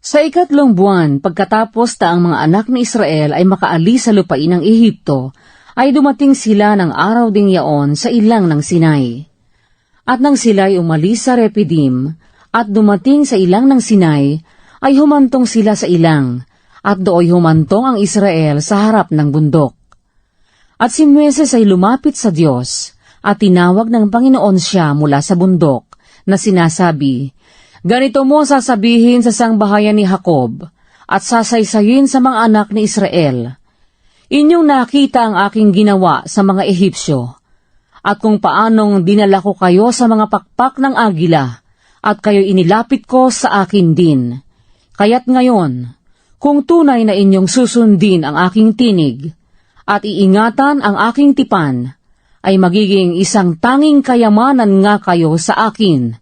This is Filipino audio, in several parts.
Sa 3 buwan, pagkatapos ang mga anak ni Israel ay makaalis sa lupain ng Ehipto, ay dumating sila ng araw ding yaon sa ilang ng Sinai. At nang sila'y umalis sa Repidim, at dumating sa ilang ng Sinai, ay humantong sila sa ilang, at dooy humantong ang Israel sa harap ng bundok. At si Moises ay lumapit sa Diyos, at tinawag ng Panginoon siya mula sa bundok, na sinasabi, "Ganito mo sasabihin sa sangbahayan ni Jacob, at sasaysayin sa mga anak ni Israel. Inyong nakita ang aking ginawa sa mga Ehipsyo, at kung paanong dinala ko kayo sa mga pakpak ng agila, at kayo inilapit ko sa akin din. Kaya't ngayon, kung tunay na inyong susundin ang aking tinig, at iingatan ang aking tipan, ay magiging isang tanging kayamanan nga kayo sa akin,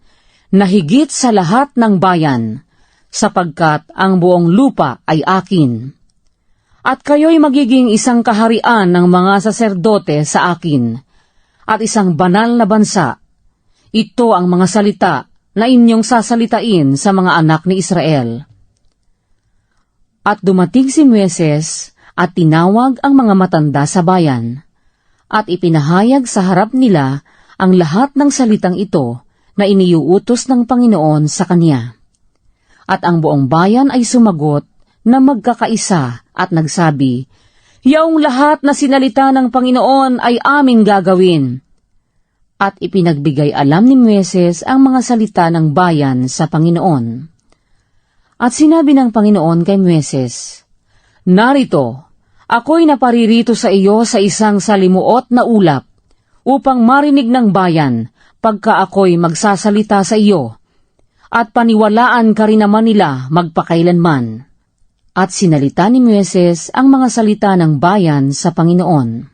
na higit sa lahat ng bayan, sapagkat ang buong lupa ay akin. At kayo'y magiging isang kaharian ng mga saserdote sa akin, at isang banal na bansa. Ito ang mga salita na inyong sasalitain sa mga anak ni Israel." At dumating si Moises at tinawag ang mga matanda sa bayan, at ipinahayag sa harap nila ang lahat ng salitang ito na iniuutos ng Panginoon sa kanya. At ang buong bayan ay sumagot na magkakaisa at nagsabi, "Yaong lahat na sinalita ng Panginoon ay aming gagawin." At ipinagbigay alam ni Moises ang mga salita ng bayan sa Panginoon. At sinabi ng Panginoon kay Moises, "Narito, ako'y naparirito sa iyo sa isang salimuot na ulap, upang marinig ng bayan pagka ako'y magsasalita sa iyo, at paniwalaan ka rin naman nila magpakailanman." At sinalita ni Moises ang mga salita ng bayan sa Panginoon.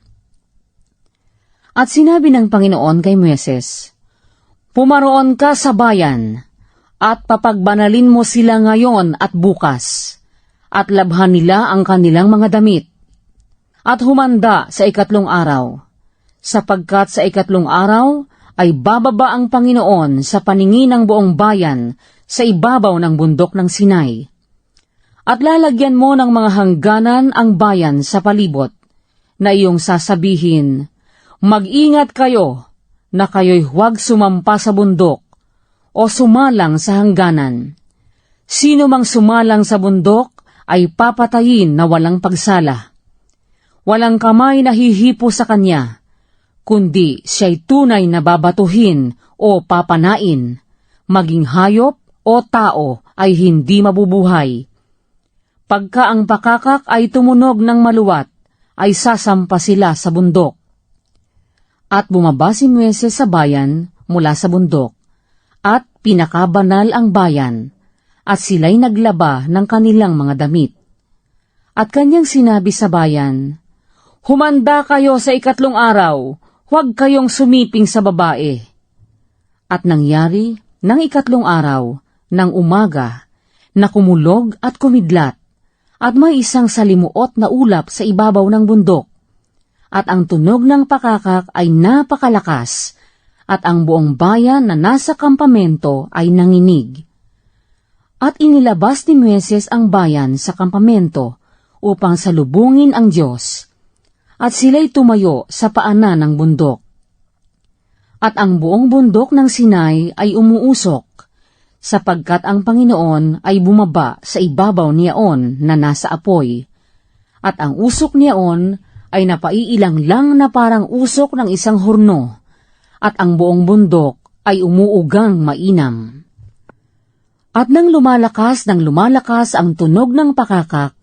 At sinabi ng Panginoon kay Moises, "Pumaroon ka sa bayan, at papagbanalin mo sila ngayon at bukas, at labhan nila ang kanilang mga damit, at humanda sa 3 araw, sapagkat sa 3 araw ay bababa ang Panginoon sa paningin ng buong bayan sa ibabaw ng bundok ng Sinai. At lalagyan mo ng mga hangganan ang bayan sa palibot, na iyong sasabihin, mag-ingat kayo na kayo'y huwag sumampa sa bundok o sumalang sa hangganan. Sino mang sumalang sa bundok ay papatayin na walang pagsala. Walang kamay na hihipo sa kanya, kundi siya'y tunay na babatuhin o papanain, maging hayop o tao ay hindi mabubuhay. Pagka ang pakakak ay tumunog ng maluwat, ay sasampa sila sa bundok." At bumaba si Moises sa bayan mula sa bundok, at pinakabanal ang bayan, at sila'y naglaba ng kanilang mga damit. At kanyang sinabi sa bayan, "Humanda kayo sa 3 araw, huwag kayong sumiping sa babae." At nangyari ng 3 araw, ng umaga, na kumulog at kumidlat, at may isang salimuot na ulap sa ibabaw ng bundok, at ang tunog ng pakakak ay napakalakas, at ang buong bayan na nasa kampamento ay nanginig. At inilabas ni Moises ang bayan sa kampamento upang salubungin ang Diyos, at sila'y tumayo sa paanan ng bundok. At ang buong bundok ng Sinai ay umuusok, sapagkat ang Panginoon ay bumaba sa ibabaw niyaon na nasa apoy, at ang usok niyaon ay napaiilang lang na parang usok ng isang horno, at ang buong bundok ay umuugang mainam. At nang lumalakas ang tunog ng pakakak,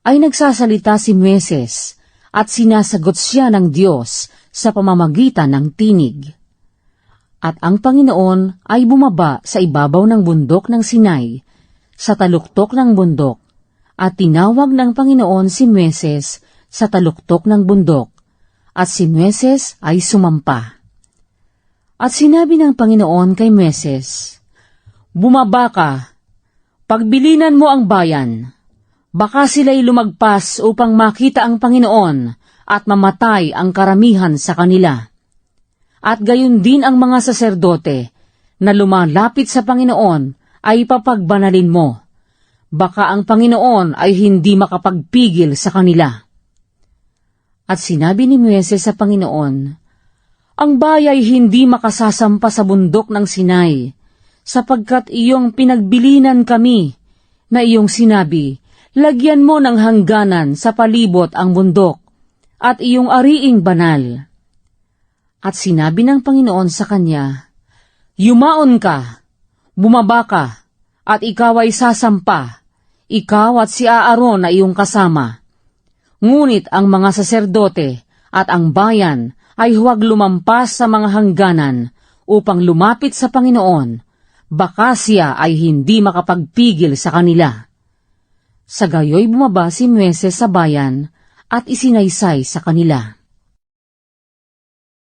ay nagsasalita si Moises, at sinasagot siya ng Diyos sa pamamagitan ng tinig. At ang Panginoon ay bumaba sa ibabaw ng bundok ng Sinai, sa taluktok ng bundok, at tinawag ng Panginoon si Moises sa taluktok ng bundok, at si Moises ay sumampa. At sinabi ng Panginoon kay Moises, "Bumaba ka, pagbilinan mo ang bayan, baka sila'y lumagpas upang makita ang Panginoon at mamatay ang karamihan sa kanila. At gayon din ang mga saserdote na lumalapit sa Panginoon ay papagbanalin mo. baka ang Panginoon ay hindi makapagpigil sa kanila. At sinabi ni Moises sa Panginoon, ang bayay hindi makasasampa sa bundok ng Sinai, sapagkat iyong pinagbilinan kami, na iyong sinabi, lagyan mo ng hangganan sa palibot ang bundok, at iyong ariing banal. At sinabi ng Panginoon sa kanya, yumaon ka, bumaba ka, at ikaw ay sasampa, ikaw at si Aaron na iyong kasama. Ngunit ang mga saserdote at ang bayan ay huwag lumampas sa mga hangganan upang lumapit sa Panginoon, baka siya ay hindi makapagpigil sa kanila. Sa gayoy bumaba si Moises sa bayan at isinaysay sa kanila.